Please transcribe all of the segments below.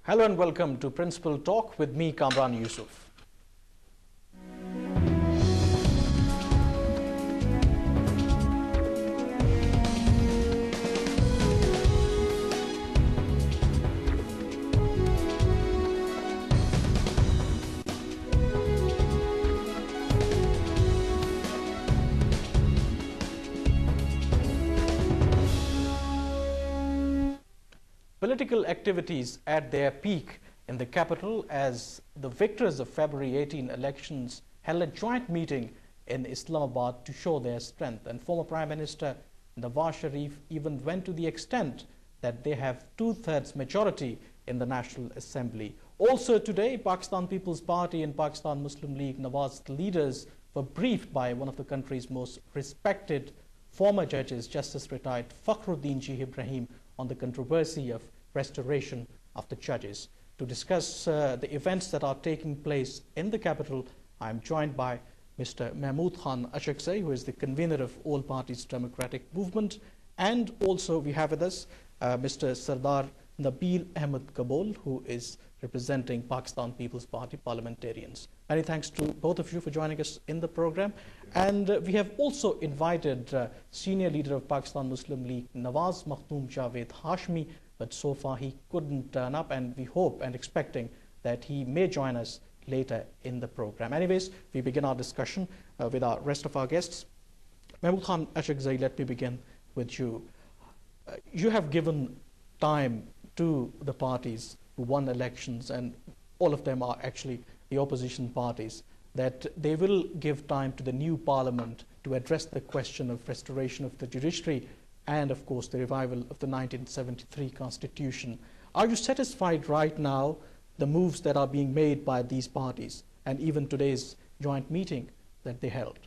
Hello and welcome to Principal Talk with me, Kamran Yusuf. Political activities at their peak in the capital as the victors of February 18 elections held a joint meeting in Islamabad to show their strength. And former Prime Minister Nawaz Sharif even went to the extent that they have 2/3 majority in the National Assembly. Also today, Pakistan People's Party and Pakistan Muslim League Nawaz leaders were briefed by one of the country's most respected former judges, Justice retired Fakhruddin G. Ibrahim, on the controversy of restoration of the judges. To discuss the events that are taking place in the capital, I am joined by Mr. Mehmood Khan Achakzai, who is the convener of All Parties Democratic Movement, and also we have with us Mr. Sardar Nabil Ahmed Kabul, who is representing Pakistan People's Party parliamentarians. Many thanks to both of you for joining us in the program. And we have also invited senior leader of Pakistan Muslim League, Nawaz Makhdoom Javed Hashmi, but so far he couldn't turn up, and we hope and expecting that he may join us later in the program. Anyways, we begin our discussion with our rest of our guests. Mehmood Khan Achakzai, let me begin with you. You have given time to the parties who won elections, and all of them are actually the opposition parties, that they will give time to the new parliament to address the question of restoration of the judiciary and, of course, the revival of the 1973 constitution. Are you satisfied right now the moves that are being made by these parties and even today's joint meeting that they held?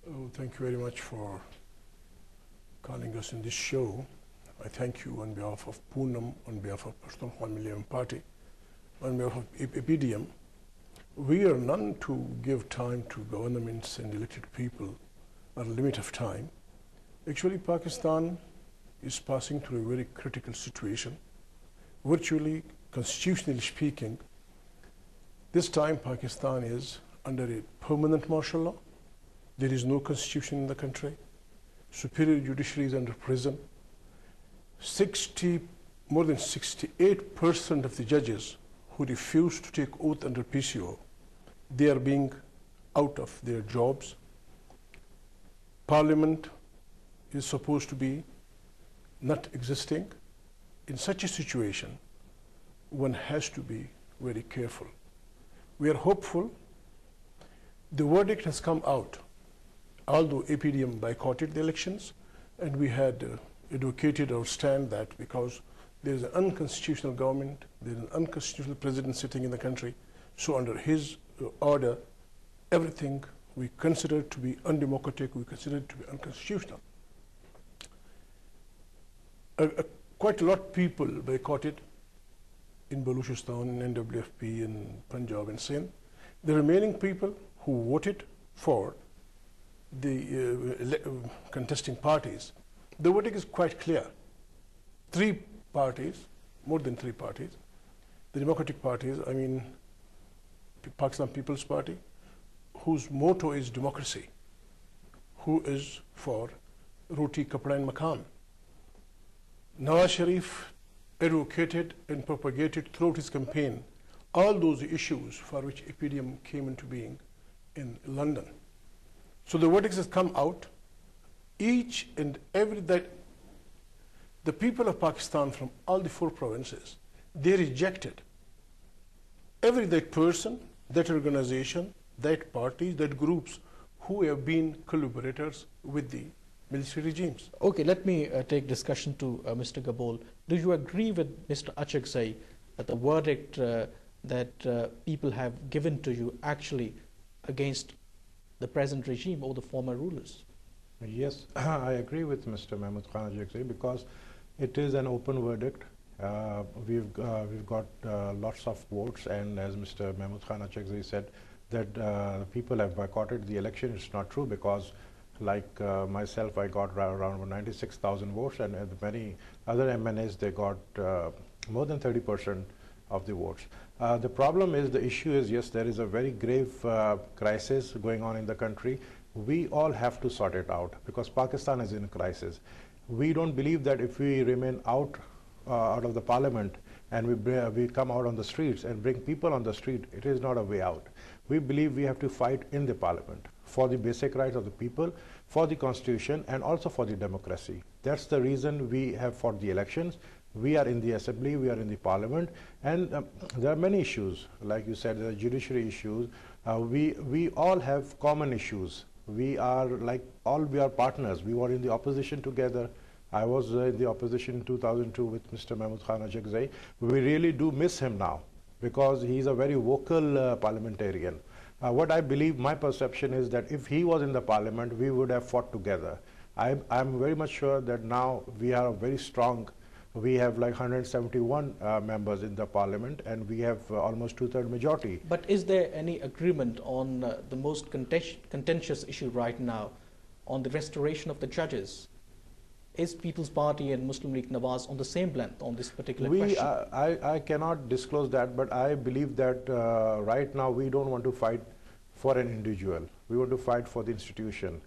Oh, thank you very much for calling us in this show. I thank you on behalf of Poonam, on behalf of Pashtun Million Party, on behalf of APDM. We are none to give time to governments and elected people a limit of time. Actually, Pakistan is passing through a very critical situation. Virtually, constitutionally speaking, this time Pakistan is under a permanent martial law. There is no constitution in the country. Superior judiciary is under prison. More than 68% of the judges who refuse to take oath under PCO, they are being out of their jobs. Parliament is supposed to be not existing. In such a situation, one has to be very careful. We are hopeful. The verdict has come out, although APDM boycotted the elections, and we had advocated our stand that because there is an unconstitutional government, there is an unconstitutional president sitting in the country, so under his order, everything we consider to be undemocratic, we consider to be unconstitutional. Quite a lot of people boycotted in Baluchistan, in NWFP, in Punjab and Sindh. The remaining people who voted for the contesting parties, the verdict is quite clear. 3 parties, more than 3 parties, the democratic parties, I mean Pakistan People's Party, whose motto is democracy, who is for Roti, Kapda and Makan. Nawaz Sharif advocated and propagated throughout his campaign all those issues for which APDM came into being in London. So the verdict has come out. Each and every that the people of Pakistan from all the 4 provinces, they rejected every that person, that organization, that party, that groups who have been collaborators with the military regimes. Okay, let me take discussion to Mr. Kabul. Do you agree with Mr. Achakzai that the verdict that people have given to you actually against the present regime or the former rulers? Yes, I agree with Mr. Mehmood Khan Achakzai because it is an open verdict. We've got lots of votes, and as Mr. Mehmood Khan Achakzai said, that people have boycotted the election. It's not true because, like myself, I got around 96,000 votes, and many other MNAs, they got more than 30% of the votes. The problem is, the issue is, yes, there is a very grave crisis going on in the country. We all have to sort it out because Pakistan is in a crisis. We don't believe that if we remain out of the parliament and we come out on the streets and bring people on the street, it is not a way out. We believe we have to fight in the parliament for the basic rights of the people, for the constitution, and also for the democracy. That's the reason we have fought the elections. We are in the assembly, we are in the parliament, and there are many issues. Like you said, there are judiciary issues. We all have common issues. We are partners. We were in the opposition together. I was in the opposition in 2002 with Mr. Mehmood Khan Achakzai. We really do miss him now because he's a very vocal parliamentarian. What I believe, my perception is that if he was in the parliament, we would have fought together. I'm very much sure that now we are very strong. We have like 171 members in the parliament, and we have almost two-thirds majority. But is there any agreement on the most contentious issue right now, on the restoration of the judges? Is People's Party and Muslim League Nawaz on the same length on this particular question? I cannot disclose that, but I believe that right now we don't want to fight for an individual. We want to fight for the institution.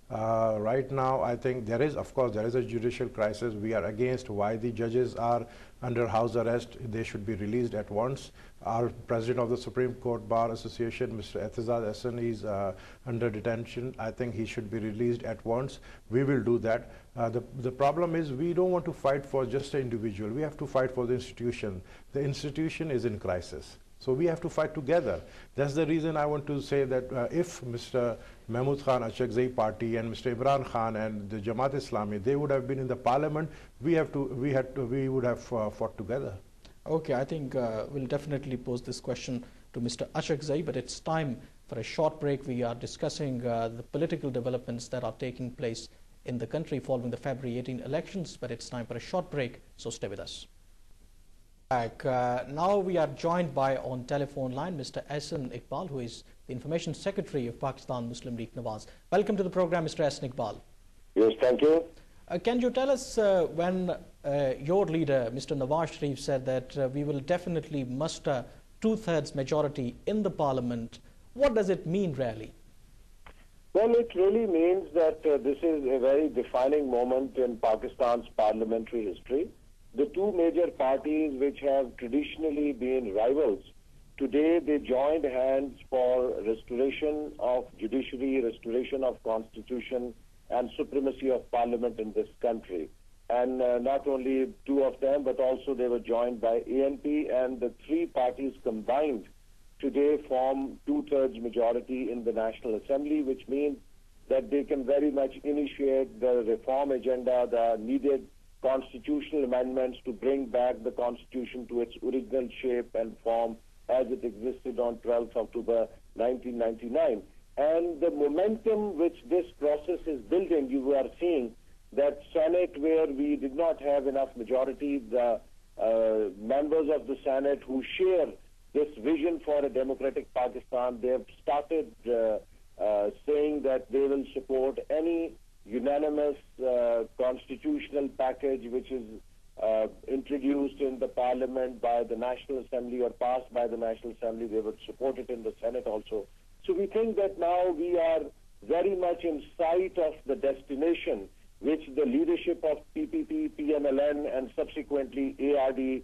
Right now, I think there is a judicial crisis. We are against why the judges are under house arrest. They should be released at once. Our president of the Supreme Court Bar Association, Mr. Etizad Hassan, is under detention. I think he should be released at once. We will do that. The problem is we don't want to fight for just an individual. We have to fight for the institution. The institution is in crisis. So we have to fight together. That's the reason I want to say that if Mr. Mehmood Khan Achakzai party and Mr. Imran Khan and the Jamaat Islami, they would have been in the parliament, we would have fought together. Okay, I think we'll definitely pose this question to Mr. Achakzai, but it's time for a short break. We are discussing the political developments that are taking place in the country following the February 18 elections, but it's time for a short break, so stay with us. Now we are joined by, on telephone line, Mr. Ahsan Iqbal, who is the Information Secretary of Pakistan Muslim League Nawaz. Welcome to the program, Mr. Ahsan Iqbal. Yes, thank you. Can you tell us when your leader, Mr. Nawaz Sharif, said that we will definitely muster two-thirds majority in the parliament, what does it mean really? Well, it really means that this is a very defining moment in Pakistan's parliamentary history. The two major parties which have traditionally been rivals, today they joined hands for restoration of judiciary, restoration of constitution, and supremacy of parliament in this country. And not only two of them, but also they were joined by ANP, and the three parties combined today form two-thirds majority in the National Assembly, which means that they can very much initiate the reform agenda, the needed constitutional amendments to bring back the constitution to its original shape and form as it existed on 12th October 1999. And the momentum which this process is building, you are seeing that Senate, where we did not have enough majority, the members of the Senate who share this vision for a democratic Pakistan, they have started saying that they will support any unanimous constitutional package which is introduced in the parliament by the National Assembly or passed by the National Assembly. They would support it in the Senate also. So we think that now we are very much in sight of the destination which the leadership of PPP, PMLN and subsequently ARD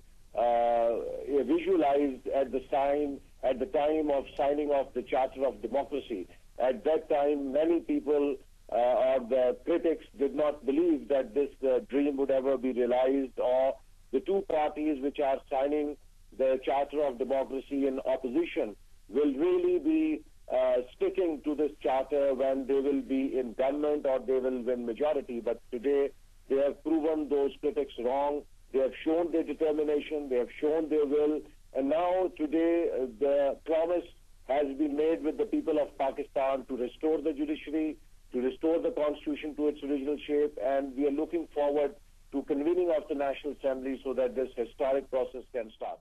visualized at the time of signing off the Charter of Democracy. At that time, many people or the critics did not believe that this dream would ever be realized, or the two parties which are signing the Charter of Democracy in opposition will really be sticking to this charter when they will be in government or they will win majority. But today they have proven those critics wrong. They have shown their determination, they have shown their will, and now today the promise has been made with the people of Pakistan to restore the judiciary, to restore the constitution to its original shape, and we are looking forward to convening of the National Assembly so that this historic process can start.